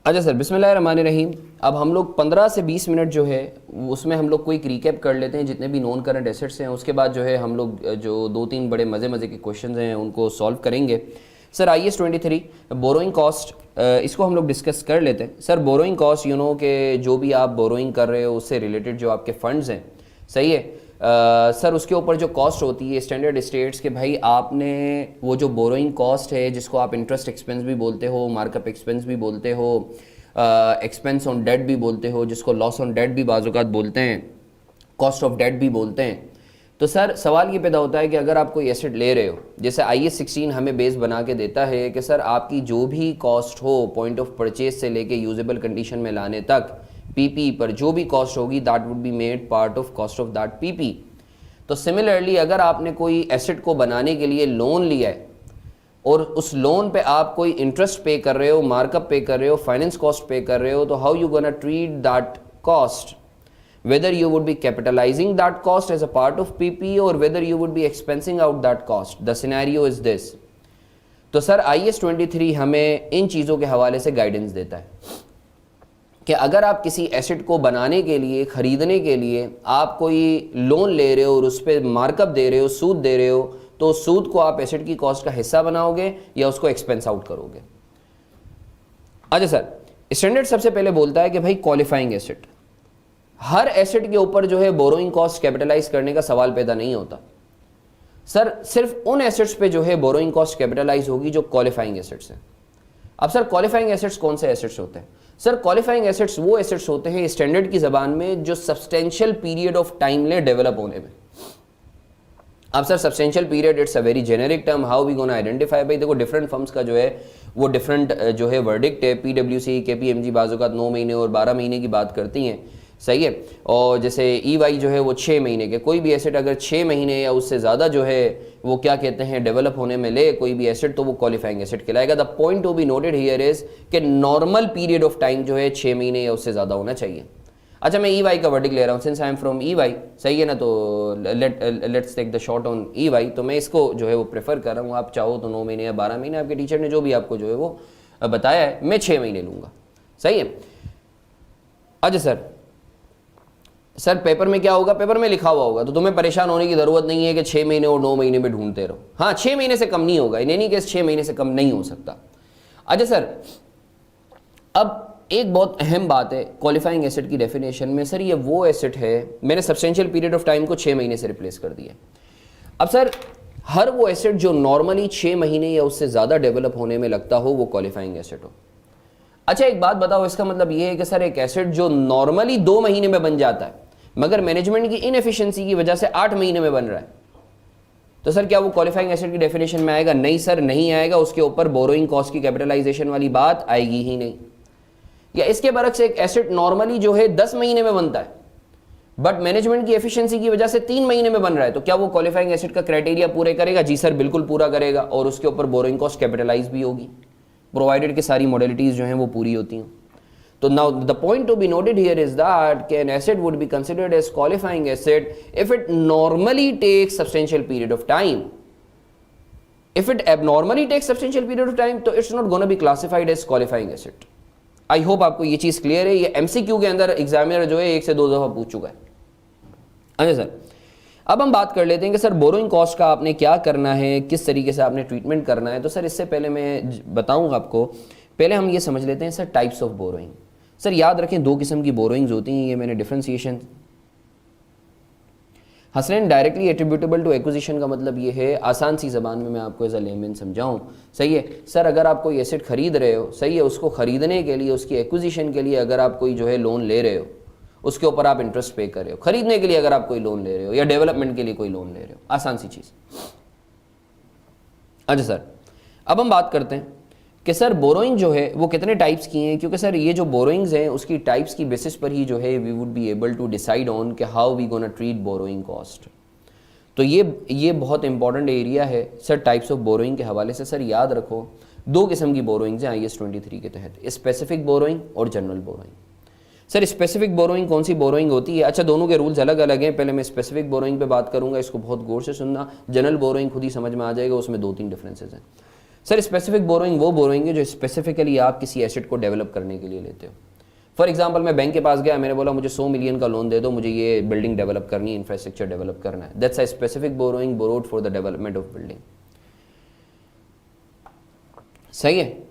अच्छा सर, बिस्मिल्लाहिर्रहमानिर्रहीम। अब हम लोग 15 से 20 मिनट जो है उसमें हम लोग कोई रिकैप कर लेते हैं जितने भी नॉन करंट एसेट्स हैं। उसके बाद जो है हम लोग जो 2-3 बड़े मज़े के क्वेश्चंस हैं उनको सॉल्व करेंगे। सर IAS 23 बोरोइंग कॉस्ट, इसको हम लोग डिस्कस कर लेते हैं। Sir borrowing cost you know कि जो भी आप बोरोइंग कर रहे हो उससे रिलेटेड जो आपके फंड्स हैं, सही है सर, उसके ऊपर जो कॉस्ट होती है स्टैंडर्ड स्टेट्स के भाई, आपने वो जो बोरोइंग कॉस्ट है जिसको आप इंटरेस्ट एक्सपेंस भी बोलते हो, मार्कअप एक्सपेंस भी बोलते हो, एक्सपेंस ऑन डेट भी बोलते हो, जिसको लॉस ऑन डेट भी बाज़-औक़ात बोलते हैं, कॉस्ट ऑफ डेट भी बोलते हैं। तो सर सवाल ये पैदा होता है कि अगर आप कोई एसेट ले रहे हो, जैसे IAS 16 हमें बेस बना के देता है कि सर आपकी जो भी कॉस्ट हो पॉइंट ऑफ परचेज से लेके यूजेबल कंडीशन में लाने तक, PP पर जो भी कॉस्ट होगी that would be made part of cost of that PP। तो सिमिलरली अगर आपने कोई एसेट को बनाने के लिए लोन लिया है और उस लोन पे आप कोई इंटरेस्ट पे कर रहे हो, मार्कअप पे कर रहे हो, फाइनेंस कॉस्ट पे कर रहे हो, तो how you gonna treat that cost, whether you would be capitalizing that cost as a part of PP or whether you would be expensing out that cost, the scenario is this। तो sir IAS 23 हमें इन चीज़ों के हवाले से guidance देता है कि अगर आप किसी एसेट को बनाने के लिए, ख़रीदने के लिए आप कोई लोन ले रहे हो और उस पर मार्कअप दे रहे हो, सूद दे रहे हो, तो सूद को आप एसेट की कॉस्ट का हिस्सा बनाओगे या उसको एक्सपेंस आउट करोगे। अच्छा सर, स्टैंडर्ड सबसे पहले बोलता है कि भाई क्वालिफाइंग एसेट, हर एसेट के ऊपर जो है बोरोइंग कॉस्ट कैपिटलाइज करने का सवाल पैदा नहीं होता। सर सिर्फ उन एसेट्स पे जो है बोरोइंग कॉस्ट कैपिटलाइज होगी जो क्वालिफाइंग एसेट्स हैं। अब सर क्वालिफाइंग एसेट्स कौन से एसेट्स होते हैं? सर क्वालिफाइंग एसेट्स वो एसेट्स होते हैं स्टैंडर्ड की ज़बान में जो सब्सटेंशियल पीरियड ऑफ टाइम ले डेवलप होने में। अब sir substantial period it's a very generic term, how we gonna identify? भाई देखो डिफरेंट फर्म्स का जो है वो डिफरेंट जो है वर्डिक्ट है। PwC, KPMG बाज़-औक़ात 9 महीने और 12 महीने की बात करती हैं, सही है। और जैसे EY जो है वो 6 महीने के, कोई भी एसेट अगर 6 महीने या उससे ज़्यादा जो है वो क्या कहते हैं डेवलप होने में ले कोई भी एसेट, तो वो क्वालिफाइंग एसेट कहलाएगा। The point to be noted here is कि नॉर्मल पीरियड ऑफ टाइम जो है 6 महीने या उससे ज़्यादा होना चाहिए। अच्छा मैं EY का वर्डिक्ट ले रहा हूँ, since I am from EY, सही है ना, तो let's take the shot on EY। तो मैं इसको जो है वो प्रेफर कर रहा हूँ। आप चाहो तो 9 महीने या 12 महीने, आपके टीचर ने जो भी आपको जो है वो बताया है, मैं 6 महीने लूँगा, सही है। अच्छा सर पेपर में क्या होगा? पेपर में लिखा हुआ होगा, तो तुम्हें परेशान होने की ज़रूरत नहीं है कि 6 महीने और 9 महीने में ढूंढते रहो। हाँ 6 महीने से कम नहीं होगा, इन एनी केस 6 महीने से कम नहीं हो सकता। अच्छा सर, अब एक बहुत अहम बात है क्वालिफाइंग एसेट की डेफिनेशन में। सर ये वो एसेट है, मैंने सब्सटेंशियल पीरियड ऑफ टाइम को 6 महीने से रिप्लेस कर दिया। अब सर हर वो एसेट जो नॉर्मली 6 महीने या उससे ज़्यादा डेवलप होने में लगता हो वो क्वालिफाइंग एसेट हो। अच्छा एक बात बताओ, इसका मतलब ये है कि सर एक एसेट जो नॉर्मली 2 महीने में बन जाता है मगर मैनेजमेंट की इनएफिशिएंसी की वजह से 8 महीने में बन रहा है, तो सर क्या वो क्वालिफाइंग एसेट की डेफिनेशन में आएगा? नहीं सर नहीं आएगा। उसके ऊपर बोरोइंग कॉस्ट की कैपिटलाइजेशन वाली बात आएगी ही नहीं। या इसके बरक्स एक एसेट नॉर्मली जो है 10 महीने में बनता है बट मैनेजमेंट की एफिशिएंसी की वजह से 3 महीने में बन रहा है, तो क्या वो क्वालिफाइंग एसेट का क्राइटेरिया पूरे करेगा? जी सर बिल्कुल पूरा करेगा, और उसके ऊपर बोरोइंग कॉस्ट कैपिटलाइज भी होगी प्रोवाइडेड कि सारी मॉडलिटीज जो हैं वो पूरी होती हैं। तो now the point to be noted here is that an asset would be considered as qualifying asset if it normally takes substantial period of time. If it abnormally takes substantial period of time, तो it's not going to be classified as qualifying asset. I hope आपको ये चीज़ clear है। ये MCQ के अंदर examiner जो है 1 से 2 दफ़ा पूछ चुका है। अच्छा सर, अब हम बात कर लेते हैं कि सर बोरोइंग कॉस्ट का आपने क्या करना है, किस तरीके से आपने ट्रीटमेंट करना है। तो सर इससे पहले मैं बताऊँगा आपको, पहले हम ये समझ लेते हैं sir types of borrowing. Sir याद रखें 2 किस्म की बोरोइंग्स होती हैं, ये मैंने differentiation. Hasnain directly attributable to acquisition का मतलब ये है, आसान सी ज़बान में मैं आपको एज अ लेमैन समझाऊं, सही है सर, अगर आप कोई एसेट खरीद रहे हो, सही है, उसको ख़रीदने के लिए, उसकी एक्विजिशन के लिए अगर आप कोई जो है लोन ले रहे हो, उसके ऊपर आप इंटरेस्ट पे कर रहे हो। खरीदने के लिए अगर आप कोई लोन ले रहे हो या डेवलपमेंट के लिए कोई लोन ले रहे हो, आसान सी चीज़। अच्छा सर, अब हम बात करते हैं कि सर बोरोइंग जो है वो कितने टाइप्स की हैं, क्योंकि सर ये जो बोरोइंग्स हैं उसकी टाइप्स की बेसिस पर ही जो है we would be able to decide on कि how we gonna treat borrowing cost. तो ये बहुत इंपॉर्टेंट एरिया है सर टाइप्स ऑफ बोरोइंग के हवाले से। सर याद रखो 2 किस्म की बोरोइंग्स हैं IAS 23 के तहत, स्पेसिफिक बोरोइंग और general borrowing. Sir specific borrowing कौन सी बोरोइंग होती है? अच्छा दोनों के रूल्स अलग अलग हैं, पहले मैं स्पेसिफिक बोरोइंग पे बात करूंगा, इसको बहुत गौर से सुनना। जनरल बोरोइंग खुद ही समझ में आ जाएगा, उसमें 2-3 डिफरेंसेस हैं। सर स्पेसिफिक बोरोइंग वो बोरोइंग है जो स्पेसिफिकली आप किसी एसेट को डेवलप करने के लिए लेते हो। फॉर एग्जाम्पल मैं बैंक के पास गया, मैंने बोला मुझे 100 मिलियन का लोन दे दो, मुझे ये बिल्डिंग डेवलप करनी है, इंफ्रास्ट्रक्चर डेवलप करना है। That's a specific borrowing borrowed for the development of building. सही है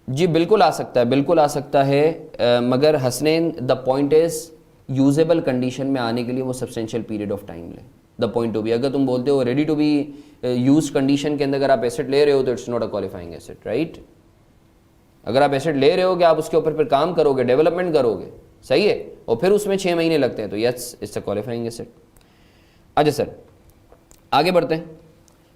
जी, बिल्कुल आ सकता है, बिल्कुल आ सकता है, मगर Hasnain the point is usable condition में आने के लिए वो सब्सटेंशियल पीरियड ऑफ टाइम ले। द पॉइंट टू बी, अगर तुम बोलते हो ready to be use condition के अंदर अगर आप एसेट ले रहे हो तो it's not a qualifying asset, right. अगर आप एसेट ले रहे हो कि आप उसके ऊपर फिर काम करोगे, डेवलपमेंट करोगे, सही है, और फिर उसमें 6 महीने लगते हैं तो yes it's a qualifying asset. अच्छा सर आगे बढ़ते हैं,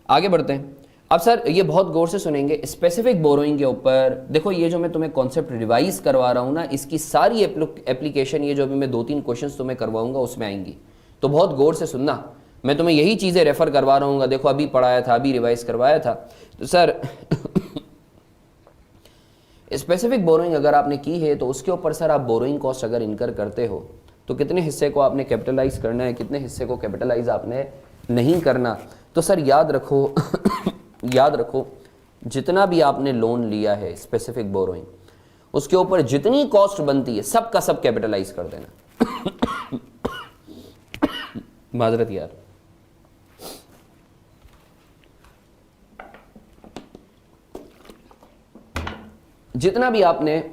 आगे बढ़ते हैं। अब सर ये बहुत गौर से सुनेंगे, स्पेसिफिक बोरोइंग के ऊपर देखो, ये जो मैं तुम्हें कॉन्सेप्ट रिवाइज करवा रहा हूँ ना, इसकी सारी एप्लीकेशन ये जो अभी मैं 2-3 क्वेश्चंस तुम्हें करवाऊंगा उसमें आएंगी, तो बहुत गौर से सुनना। मैं तुम्हें यही चीज़ें रेफर करवा रहा हूँ, देखो अभी पढ़ाया था, अभी रिवाइज करवाया था। तो सर स्पेसिफिक बोरोइंग अगर आपने की है तो उसके ऊपर सर आप बोरोइंग कॉस्ट अगर इनकर करते हो तो कितने हिस्से को आपने कैपिटलाइज करना है, कितने हिस्से को कैपिटलाइज आपने नहीं करना। तो सर याद रखो याद रखो, जितना भी आपने लोन लिया है स्पेसिफिक बोरोइंग, उसके ऊपर जितनी कॉस्ट बनती है सब का सब कैपिटलाइज कर देना। माजरत यार, जितना भी आपने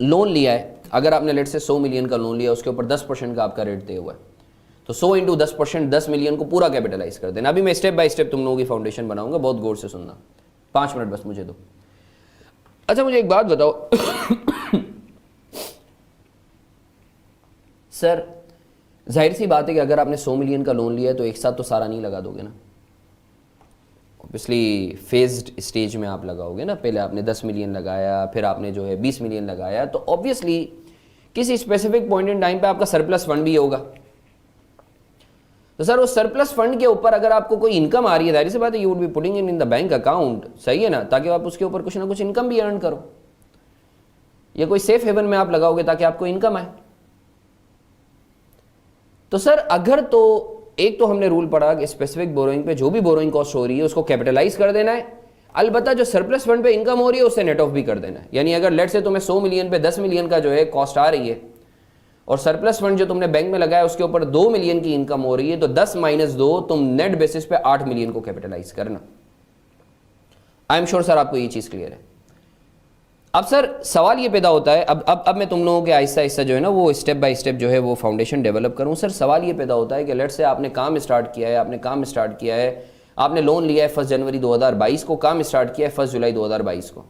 लोन लिया है, अगर आपने लेट से 100 मिलियन का लोन लिया, उसके ऊपर 10% का आपका रेट दिया हुआ है, तो 100 इंटू 10%, 10 मिलियन को पूरा कैपिटलाइज कर देना। अभी मैं स्टेप बाय स्टेप तुम लोगों की फाउंडेशन बनाऊंगा, बहुत गौर से सुनना, 5 मिनट बस मुझे दो। अच्छा मुझे एक बात बताओ सर जाहिर सी बात है कि अगर आपने 100 मिलियन का लोन लिया है तो एक साथ तो सारा नहीं लगा दोगे ना, ऑब्वियसली फेज्ड स्टेज में आप लगाओगे ना। पहले आपने 10 मिलियन लगाया, फिर आपने जो है 20 मिलियन लगाया, तो ऑब्वियसली किसी स्पेसिफिक पॉइंट इन टाइम पे आपका सरप्लस फंड भी होगा। तो सर उस सरप्लस फंड के ऊपर अगर आपको कोई इनकम आ रही है, जाहिर सी बात है you would be putting in the bank account, सही है ना, ताकि आप उसके ऊपर कुछ ना कुछ इनकम भी अर्न करो, या कोई सेफ हेवन में आप लगाओगे ताकि आपको इनकम आए। तो सर अगर तो एक तो हमने रूल पढ़ा कि स्पेसिफिक बोरोइंग पे जो भी बोरोइंग कॉस्ट हो रही है उसको कैपिटलाइज कर देना है, अलबत्ता जो सरप्लस फंड पे इनकम हो रही है उससे नेट ऑफ भी कर देना है। यानी अगर लेट से तुम्हें 100 मिलियन पे 10 मिलियन का जो है कॉस्ट आ रही है और सरप्लस फंड जो तुमने बैंक में लगाया उसके ऊपर 2 मिलियन की इनकम हो रही है, तो 10 माइनस 2 तुम नेट बेसिस पे 8 मिलियन को कैपिटलाइज करना। आई एम श्योर सर आपको ये चीज क्लियर है। अब सर सवाल ये पैदा होता है, अब मैं तुम लोगों के आहिस्ता आहिस्ता जो है ना वो स्टेप बाय स्टेप जो है वो फाउंडेशन डेवलप करूं। सर सवाल ये पैदा होता है कि लेट से आपने काम स्टार्ट किया है, आपने लोन लिया है 1 जनवरी 2022 को, काम स्टार्ट किया है 1 जुलाई 2022 को,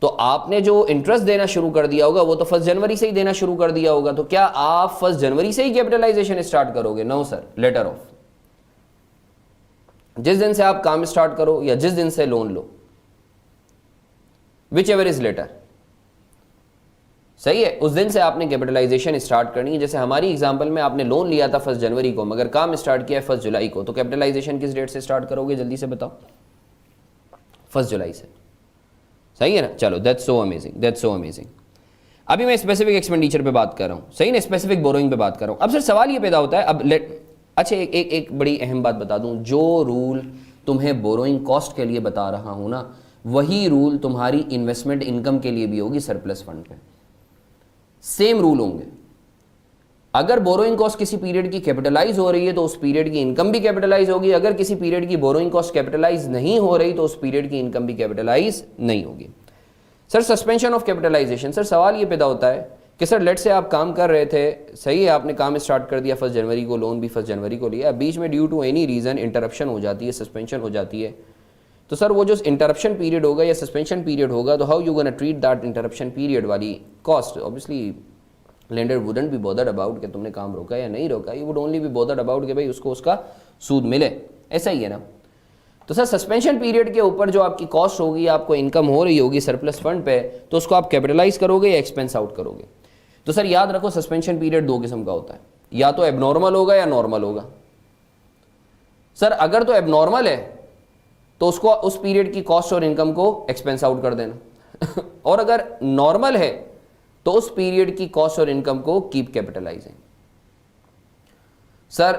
तो आपने जो इंटरेस्ट देना शुरू कर दिया होगा वो तो 1 जनवरी से ही देना शुरू कर दिया होगा। तो क्या आप 1 जनवरी से ही कैपिटलाइजेशन स्टार्ट करोगे? No sir, later of. जिस दिन से आप काम स्टार्ट करो या जिस दिन से लोन लो, विच एवर इज लेटर, सही है, उस दिन से आपने कैपिटलाइजेशन स्टार्ट करनी है। जैसे हमारी एग्जांपल में आपने लोन लिया था 1 जनवरी को, मगर काम स्टार्ट किया 1 जुलाई को, तो कैपिटलाइजेशन किस डेट से स्टार्ट करोगे जल्दी से बताओ? 1 जुलाई से, सही है ना। चलो that's so amazing, that's so amazing. अभी मैं स्पेसिफिक एक्सपेंडिचर पे बात कर रहा हूँ, सही ना, स्पेसिफिक बोरोइंग पे बात कर रहा हूँ। अब सर सवाल ये पैदा होता है, अब अच्छा एक बड़ी अहम बात बता दूं, जो रूल तुम्हें बोरोइंग कॉस्ट के लिए बता रहा हूं ना, वही रूल तुम्हारी इन्वेस्टमेंट इनकम के लिए भी होगी सरप्लस फंड पे, सेम रूल होंगे। अगर बोरोइंग कॉस्ट किसी पीरियड की कैपिटलाइज हो रही है तो उस पीरियड की इनकम भी कैपिटलाइज होगी, अगर किसी पीरियड की बोरोइंग कॉस्ट कैपिटलाइज नहीं हो रही तो उस पीरियड की इनकम भी कैपिटलाइज नहीं होगी। Sir suspension of capitalization, sir सवाल ये पैदा होता है कि सर लेट से आप काम कर रहे थे, सही है, आपने काम स्टार्ट कर दिया 1 जनवरी को, लोन भी 1 जनवरी को लिया, बीच में due to any reason interruption हो जाती है, सस्पेंशन हो जाती है, तो सर वो जो इंटरप्शन पीरियड होगा या सस्पेंशन पीरियड होगा, तो how you gonna treat that interruption period वाली cost? Obviously lender wouldn't be bothered about कि तुमने काम रोका या नहीं रोका, he would only be bothered about कि भाई उसको उसका सूद मिले, ऐसा ही है ना। तो सर सस्पेंशन पीरियड के ऊपर जो आपकी कॉस्ट होगी, आपको इनकम हो रही होगी सरप्लस फंड पे, तो उसको आप कैपिटलाइज करोगे या एक्सपेंस आउट करोगे? तो सर याद रखो सस्पेंशन पीरियड 2 किस्म का होता है, या तो एबनॉर्मल होगा या नॉर्मल होगा। सर अगर तो एबनॉर्मल है तो उसको उस पीरियड की कॉस्ट और इनकम को एक्सपेंस आउट कर देना और अगर नॉर्मल है तो उस पीरियड की कॉस्ट और इनकम को कीप कैपिटलाइजिंग। सर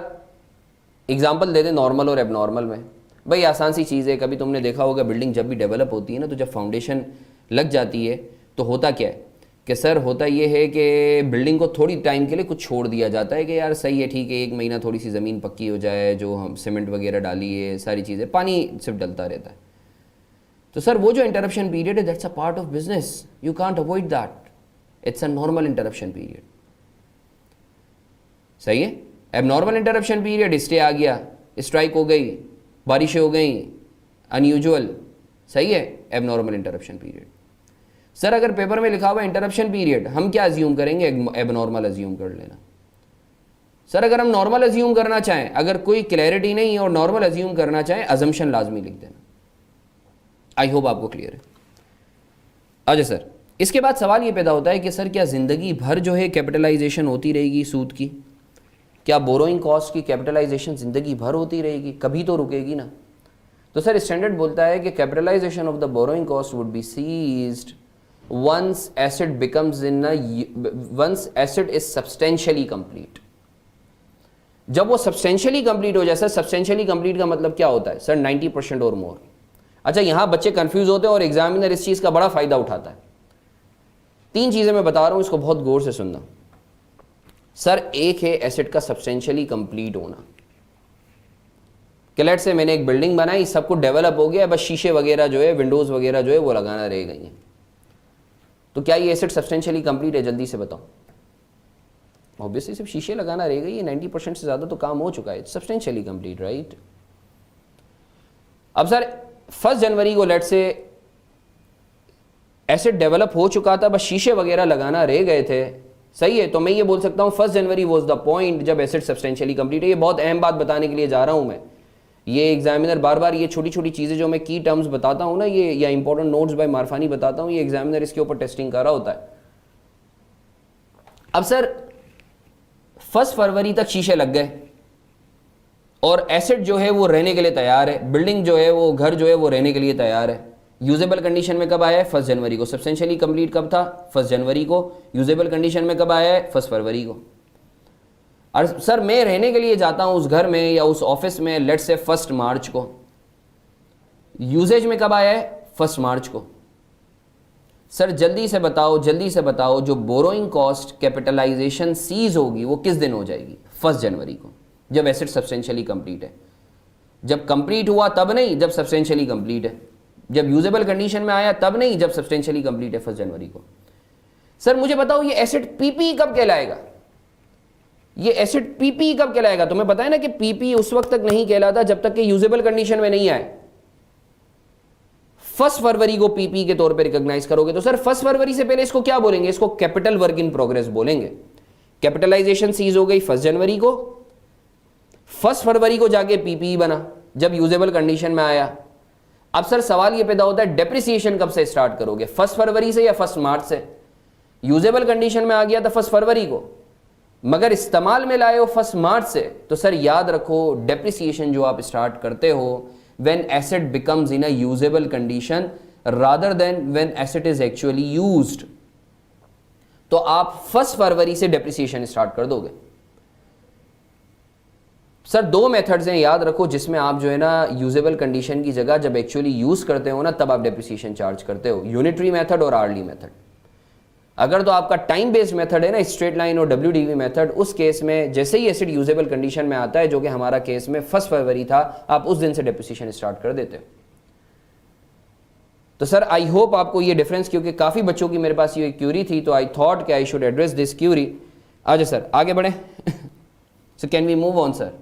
एग्जांपल दे दें नॉर्मल और एबनॉर्मल में, भाई आसान सी चीज़ है, कभी तुमने देखा होगा बिल्डिंग जब भी डेवलप होती है ना, तो जब फाउंडेशन लग जाती है तो होता क्या है कि सर होता ये है कि बिल्डिंग को थोड़ी टाइम के लिए कुछ छोड़ दिया जाता है कि यार सही है, ठीक है, 1 महीना थोड़ी सी ज़मीन पक्की हो जाए, जो हम सीमेंट वगैरह डाली है, सारी चीज़ें, पानी सिर्फ डलता रहता है। तो सर वो जो इंटरप्शन पीरियड है, that's a part of business, you can't avoid that, it's a normal interruption period. सही है, एबनॉर्मल इंटरप्शन पीरियड, स्टे आ गया, स्ट्राइक हो गई, बारिशें हो गई, अनयूजुअल, सही है, एबनॉर्मल इंटरप्शन पीरियड। सर अगर पेपर में लिखा हुआ इंटरप्शन पीरियड, हम क्या अज्यूम करेंगे? एबनॉर्मल अज्यूम कर लेना। सर अगर हम नॉर्मल अज्यूम करना चाहें, अगर कोई क्लैरिटी नहीं है और नॉर्मल अज्यूम करना चाहें, अजम्पशन लाजमी लिख देना। आई होप आपको क्लियर है। अच्छा सर, इसके बाद सवाल ये पैदा होता है कि सर क्या ज़िंदगी भर जो है कैपिटलाइजेशन होती रहेगी सूद की? क्या बोरोइंग कॉस्ट की कैपिटलाइजेशन ज़िंदगी भर होती रहेगी? कभी तो रुकेगी ना। तो सर स्टैंडर्ड बोलता है कि capitalization of the borrowing cost would be ceased once asset is substantially complete। जब वो सब्सटेंशियली कंप्लीट हो जाए। सर सब्सटेंशियली कंप्लीट का मतलब क्या होता है? सर 90% और मोर। अच्छा, यहां बच्चे कंफ्यूज होते हैं और एग्जामिनर इस चीज का बड़ा फायदा उठाता है। 3 चीजें मैं बता रहा हूं, इसको बहुत गौर से सुनना। सर एक है एसेट का सब्सटेंशियली कंप्लीट होना। लेट्स से मैंने एक बिल्डिंग बनाई, सब कुछ डेवलप हो गया, बस शीशे वगैरह जो है, विंडोज वगैरह जो है वो लगाना रह गई है। तो क्या ये एसेट सब्सटेंशियली कंप्लीट है? जल्दी से बताओ। ऑब्वियसली सिर्फ शीशे लगाना रह गई है, 90% से ज्यादा तो काम हो चुका है, सब्सटेंशियली कंप्लीट, राइट। अब सर 1 जनवरी को लेट से एसेट डेवलप हो चुका था, बस शीशे वगैरह लगाना रह गए थे, सही है। तो मैं ये बोल सकता हूं 1 जनवरी वाज द पॉइंट जब एसेट सब्सटेंशियली कंप्लीट है। ये बहुत अहम बात बताने के लिए जा रहा हूं मैं। ये एग्जामिनर बार बार ये छोटी छोटी चीज़ें जो मैं की टर्म्स बताता हूँ ना, ये या इंपॉर्टेंट नोट्स बाय मारफानी बताता हूँ, ये एग्जामिनर इसके ऊपर टेस्टिंग कर रहा होता है। अब सर 1 फरवरी तक शीशे लग गए और एसेट जो है वो रहने के लिए तैयार है, बिल्डिंग जो है वो घर जो है वो रहने के लिए तैयार है। यूजेबल कंडीशन में कब आया है? 1 जनवरी को। सब्सटेंशियली कंप्लीट कब था? 1 जनवरी को। यूजेबल कंडीशन में कब आया है? 1 फरवरी को। और सर मैं रहने के लिए जाता हूं उस घर में या उस ऑफिस में, लेट्स से 1 मार्च को। यूजेज में कब आया है? 1 मार्च को। सर जल्दी से बताओ, जल्दी से बताओ, जो बोरोइंग कॉस्ट कैपिटलाइजेशन सीज होगी वो किस दिन हो जाएगी? 1 जनवरी को, जब एसेट सब्सटेंशियली कंप्लीट है। जब कंप्लीट हुआ तब नहीं, जब सब्सटेंशियली कंप्लीट है। जब यूजेबल कंडीशन में आया तब नहीं, जब सब्सटेंशियली कंप्लीट है 1 जनवरी को। सर मुझे बताओ ये एसेट पीपी कब कहलाएगा? ये एसेट पीपी कब कहलाएगा? तुम्हें पता है ना कि पीपी उस वक्त तक नहीं कहलाता जब तक कि यूजेबल कंडीशन में नहीं आए। 1 फरवरी को पीपी के तौर पे रिकॉग्नाइज करोगे। तो सर 1 फरवरी से पहले इसको क्या बोलेंगे? इसको कैपिटल वर्क इन प्रोग्रेस बोलेंगे। कैपिटलाइजेशन सीज हो गई 1 जनवरी को, 1 फरवरी को जाके पीपी बना जब यूजेबल कंडीशन में आया। अब सर सवाल ये पैदा होता है डेप्रिसिएशन कब से स्टार्ट करोगे? 1 फरवरी से या 1 मार्च से? यूजेबल कंडीशन में आ गया था 1 फरवरी को, मगर इस्तेमाल में लाए हो 1 मार्च से, तो सर याद रखो डेप्रिसिएशन जो आप स्टार्ट करते हो when asset becomes in a usable condition rather than when asset is actually used, तो आप 1 फरवरी से डेप्रिसिएशन स्टार्ट कर दोगे। सर 2 मेथड्स हैं, याद रखो, जिसमें आप जो है ना यूजेबल कंडीशन की जगह जब एक्चुअली यूज करते हो ना तब आप डेप्रिसिएशन चार्ज करते हो, यूनिटरी मेथड और आर्ली मेथड। अगर तो आपका टाइम बेस्ड मेथड है ना, स्ट्रेट लाइन और WDV मेथड, उस केस में जैसे ही एसिड यूजेबल कंडीशन में आता है, जो कि हमारा केस में 1 फरवरी था, आप उस दिन से डेप्रिसिएशन स्टार्ट कर देते हो। तो सर आई होप आपको ये डिफरेंस, क्योंकि काफ़ी बच्चों की मेरे पास ये क्यूरी थी, तो आई थॉट कि I should address this query. आज सर आगे बढ़े। So can we move on sir?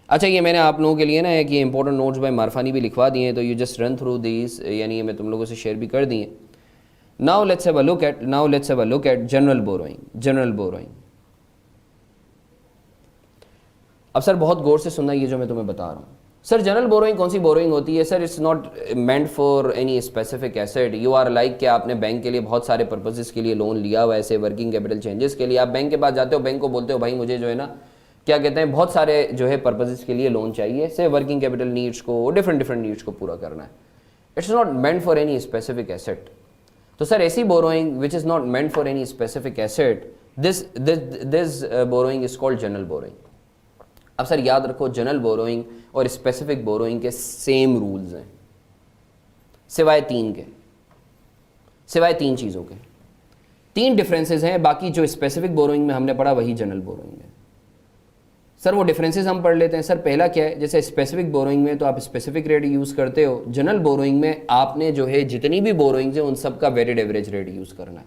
अच्छा, ये मैंने आप लोगों के लिए ना एक ये इंपॉर्टेंट नोट्स बाय मारफानी भी लिखवा दिए हैं, तो you just run through this, यानी ये मैं तुम लोगों से शेयर भी कर दिए। Now let's have a look at general borrowing. General borrowing. अब सर बहुत गौर से सुनना ये जो मैं तुम्हें बता रहा हूँ। सर जनरल बोरोइंग कौन सी बोरोइंग होती है? Sir it's not meant for any specific asset. You are like कि आपने बैंक के लिए बहुत सारे पर्पसेस के लिए लोन लिया हुआ है, ऐसे वर्किंग कैपिटल चेंजेस के लिए। आप बैंक के पास जाते हो, बैंक को बोलते हो भाई मुझे जो है ना क्या कहते हैं, बहुत सारे जो है पर्पसेस के लिए लोन चाहिए, से वर्किंग कैपिटल नीड्स को, डिफरेंट नीड्स को पूरा करना है। It's not meant for any specific asset. तो सर ऐसी borrowing which is not meant for any specific asset, this borrowing is called general borrowing. अब सर याद रखो जनरल बोरोइंग और स्पेसिफिक बोरोइंग के सेम रूल्स हैं, सिवाय तीन चीज़ों के। तीन डिफरेंसेस हैं, बाकी जो स्पेसिफिक बोरोइंग में हमने पढ़ा वही जनरल बोरोइंग है। सर वो डिफरेंसेस हम पढ़ लेते हैं। सर पहला क्या है, जैसे स्पेसिफिक बोरोइंग में तो आप स्पेसिफिक रेट यूज़ करते हो, जनरल बोरोइंग में आपने जो है जितनी भी बोरोइंग्स हैं उन सब का वेटेड एवरेज रेट यूज़ करना है।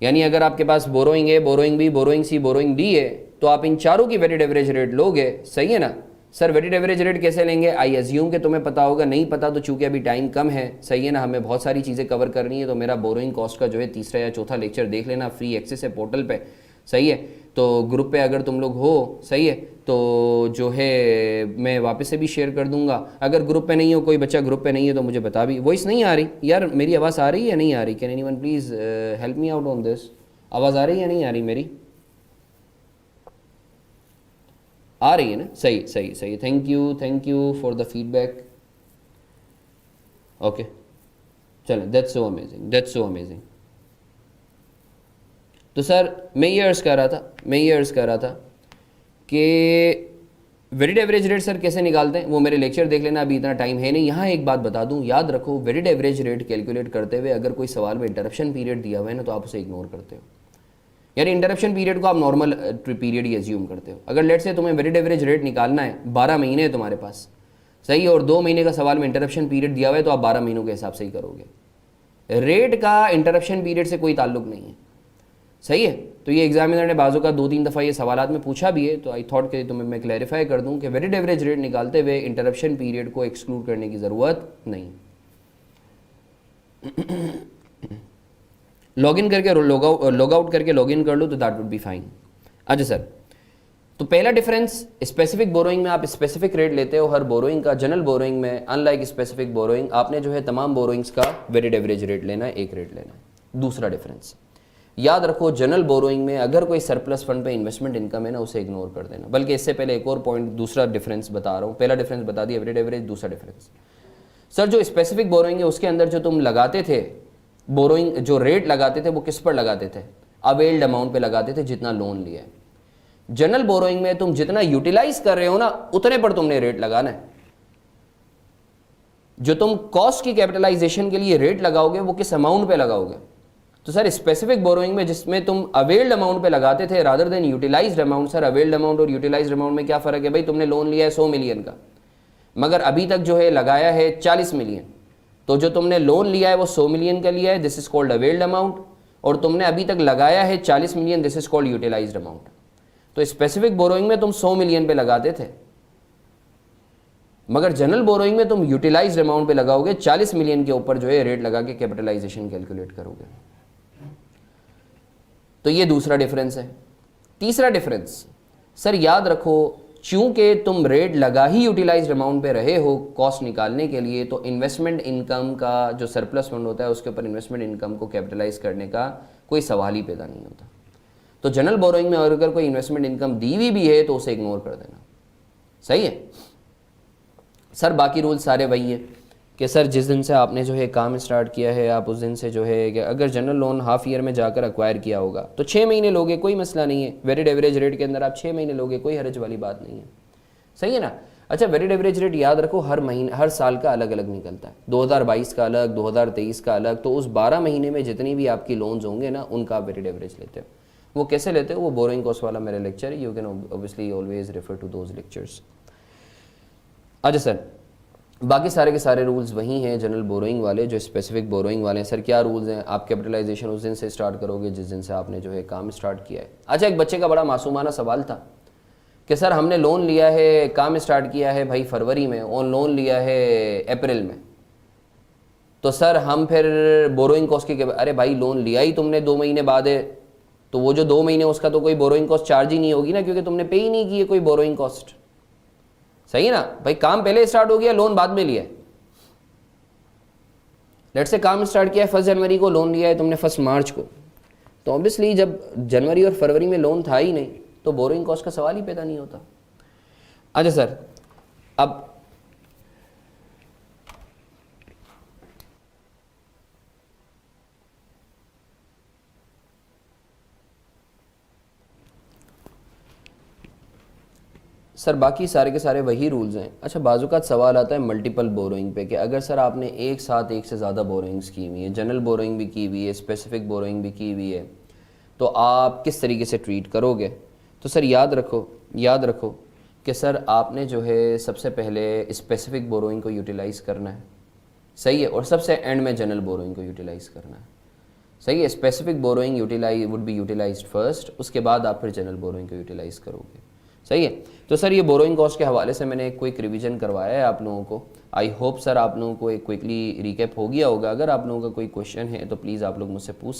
यानी अगर आपके पास बोरोइंग है, बोरोइंग बी, बोरोइंग सी, बोरोइंग डी है, तो आप इन चारों की वेटेड एवरेज रेट लोगे, सही है ना। सर वेटेड एवरेज रेट कैसे लेंगे, आई एज्यूम कि तुम्हें पता होगा, नहीं पता तो चूंकि अभी टाइम कम है, सही है ना, हमें बहुत सारी चीज़ें कवर करनी है, तो मेरा बोरोइंग कॉस्ट का जो है तीसरा या चौथा लेक्चर देख लेना, फ्री एक्सेस है पोर्टल पे, सही है। तो ग्रुप पे अगर तुम लोग हो, सही है, तो जो है मैं वापस से भी शेयर कर दूंगा। अगर ग्रुप पे नहीं हो, कोई बच्चा ग्रुप पे नहीं है तो मुझे बता भी। वॉइस नहीं आ रही यार, मेरी आवाज़ आ रही है या नहीं आ रही, can anyone please help me out on this. आवाज़ आ रही है या नहीं आ रही मेरी, आ रही है ना, सही सही सही, thank you for the feedback. Okay चलो, दैट्स सो अमेजिंग। तो सर मैं ये अर्ज़ कर रहा था कि वेटेड एवरेज रेट सर कैसे निकालते हैं, वो मेरे लेक्चर देख लेना, अभी इतना टाइम है नहीं। यहाँ एक बात बता दूँ, याद रखो, वेटेड एवरेज रेट कैलकुलेट करते हुए अगर कोई सवाल में इंटरप्शन पीरियड दिया हुआ है ना, तो आप उसे इग्नोर करते हो। यानी इंटरप्शन पीरियड को आप नॉर्मल पीरियड ही एज्यूम करते हो। अगर लेट से तुम्हें वेटेड एवरेज रेट निकालना है, 12 महीने है तुम्हारे पास, सही है, और 2 महीने का सवाल में इंटरप्शन पीरियड दिया हुआ है, तो आप 12 महीनों के हिसाब से ही करोगे। रेट का इंटरप्शन पीरियड से कोई ताल्लुक नहीं है, सही है। तो ये एग्जामिनर ने बाजू का 2-3 दफ़ा ये सवालात में पूछा भी है, तो आई थॉट कि तुम्हें मैं क्लैरिफाई कर दूं कि वेटेड एवरेज रेट निकालते हुए इंटरप्शन पीरियड को एक्सक्लूड करने की ज़रूरत नहीं। लॉगिन करके लॉग आउट करके लॉगिन कर लो तो दैट वुड बी फाइन। अच्छा सर, तो पहला डिफरेंस, स्पेसिफिक बोरोइंग में आप स्पेसिफिक रेट लेते हो हर बोरोइंग का, जनरल बोरोइंग में अनलाइक स्पेसिफिक बोरोइंग आपने जो है तमाम बोरोइंग्स का वेटेड एवरेज रेट लेना है, एक रेट लेना है। दूसरा डिफरेंस याद रखो, जनरल बोरोइंग में अगर कोई सरप्लस फंड पे इन्वेस्टमेंट इनकम है ना, उसे इग्नोर कर देना। बल्कि इससे पहले एक और पॉइंट, दूसरा डिफरेंस बता रहा हूँ। पहला डिफरेंस बता दिया वेटेड एवरेज, दूसरा डिफरेंस सर जो स्पेसिफिक बोरोइंग है उसके अंदर जो तुम लगाते थे बोरोइंग, जो रेट लगाते थे वो किस पर लगाते थे, अवेल्ड अमाउंट पे लगाते थे, जितना लोन लिया है। जनरल बोरोइंग में तुम जितना यूटिलाइज कर रहे हो ना, उतने पर तुमने रेट लगाना है। जो तुम कॉस्ट की कैपिटलाइजेशन के लिए रेट लगाओगे वो किस अमाउंट पे लगाओगे। तो सर स्पेसिफिक बोरोइंग में जिसमें तुम अवेल्ड अमाउंट पे लगाते थे rather than utilized amount, sir availed amount और यूटिलाइज्ड अमाउंट में क्या फर्क है भाई, तुमने लोन लिया है 100 मिलियन का, मगर अभी तक जो है लगाया है 40 मिलियन, तो जो तुमने लोन लिया है वो 100 मिलियन का लिया है, this is called availed amount, और तुमने अभी तक लगाया है 40 million, this is called utilized amount. तो स्पेसिफिक बोरोइंग में तुम 100 मिलियन पे लगाते थे, मगर जनरल बोरोइंग में तुम यूटिलाइज्ड अमाउंट पे लगाओगे, 40 मिलियन के ऊपर जो है रेट लगा के कैपिटलाइजेशन कैलकुलेट करोगे। तो ये दूसरा डिफरेंस है। तीसरा डिफरेंस सर याद रखो, चूंकि तुम रेट लगा ही यूटिलाइज्ड अमाउंट पे रहे हो कॉस्ट निकालने के लिए, तो इन्वेस्टमेंट इनकम का जो सरप्लस फंड होता है उसके ऊपर इन्वेस्टमेंट इनकम को कैपिटलाइज करने का कोई सवाल ही पैदा नहीं होता। तो जनरल बोरोइंग में अगर कोई इन्वेस्टमेंट इनकम दी हुई भी है तो उसे इग्नोर कर देना, सही है। सर बाकी रूल सारे वही है कि सर जिस दिन से आपने जो है काम स्टार्ट किया है, आप उस दिन से जो है कि अगर जनरल लोन हाफ ईयर में जाकर अक्वायर किया होगा तो 6 महीने लोगे, कोई मसला नहीं है। वेटेड एवरेज रेट के अंदर आप 6 महीने लोगे, कोई हर्ज वाली बात नहीं है, सही है ना। अच्छा, वेटेड एवरेज रेट याद रखो हर महीने, हर साल का अलग अलग निकलता है। 2022 का अलग, 2023 का अलग। तो उस 12 महीने में जितनी भी आपकी लोन्स होंगे ना, उनका आप वेटेड एवरेज लेते हो। वो कैसे लेते हो, वो बोरोइंग कॉस्ट वाला मेरा लेक्चर है, you can obviously always refer to those lectures. अच्छा सर, बाकी सारे के सारे रूल्स वही हैं जनरल बोरोइंग वाले, जो स्पेसिफिक बोरोइंग वाले हैं। सर क्या रूल्स हैं, आप कैपिटलाइजेशन उस दिन से स्टार्ट करोगे जिस दिन से आपने जो है काम स्टार्ट किया है। अच्छा, एक बच्चे का बड़ा मासूमाना सवाल था कि सर हमने लोन लिया है, काम स्टार्ट किया है भाई फरवरी में, और लोन लिया है अप्रैल में, तो सर हम फिर बोरोइंग कॉस्ट की, अरे भाई लोन लिया ही तुमने 2 महीने बाद है, तो वो जो 2 महीने उसका तो कोई बोरोइंग कॉस्ट चार्ज ही नहीं होगी ना, क्योंकि तुमने पे ही नहीं की है कोई बोरोइंग कॉस्ट, सही है ना भाई। काम पहले स्टार्ट हो गया, लोन बाद में लिया है। लेट से काम स्टार्ट किया है 1 जनवरी को, लोन लिया है तुमने 1 मार्च को, तो ऑब्वियसली जब जनवरी और फरवरी में लोन था ही नहीं, तो बोरोइंग कॉस्ट का सवाल ही पैदा नहीं होता। अच्छा सर, अब सर बाकी सारे के सारे वही रूल्स हैं। अच्छा बाज़ सवाल आता है मल्टीपल बोरोइंग पे कि अगर सर आपने एक साथ एक से ज़्यादा बोरोइंग्स की हुई है, जनरल बोरोइंग भी की हुई है, स्पेसिफिक बोरोइंग भी की हुई है, तो आप किस तरीके से ट्रीट करोगे? तो सर याद रखो कि सर आपने जो है सबसे पहले स्पेसिफिक बोरोइंग को यूटिलाइज़ करना है, सही है, और सबसे एंड में जनरल बोरोइंग को यूटिलाइज़ करना है, सही है। Specific borrowing would be utilized first, उसके बाद आप फिर जनरल बोरोइंग को यूटिलाइज़ करोगे, सही है। तो सर ये बोरोइंग कॉस्ट के हवाले से मैंने एक क्विक रिवीजन करवाया है आप लोगों को। आई होप सर आप लोगों को एक क्विकली रिकैप हो गया होगा। अगर आप लोगों का कोई क्वेश्चन है तो प्लीज़ आप लोग मुझसे पूछ सकते हैं।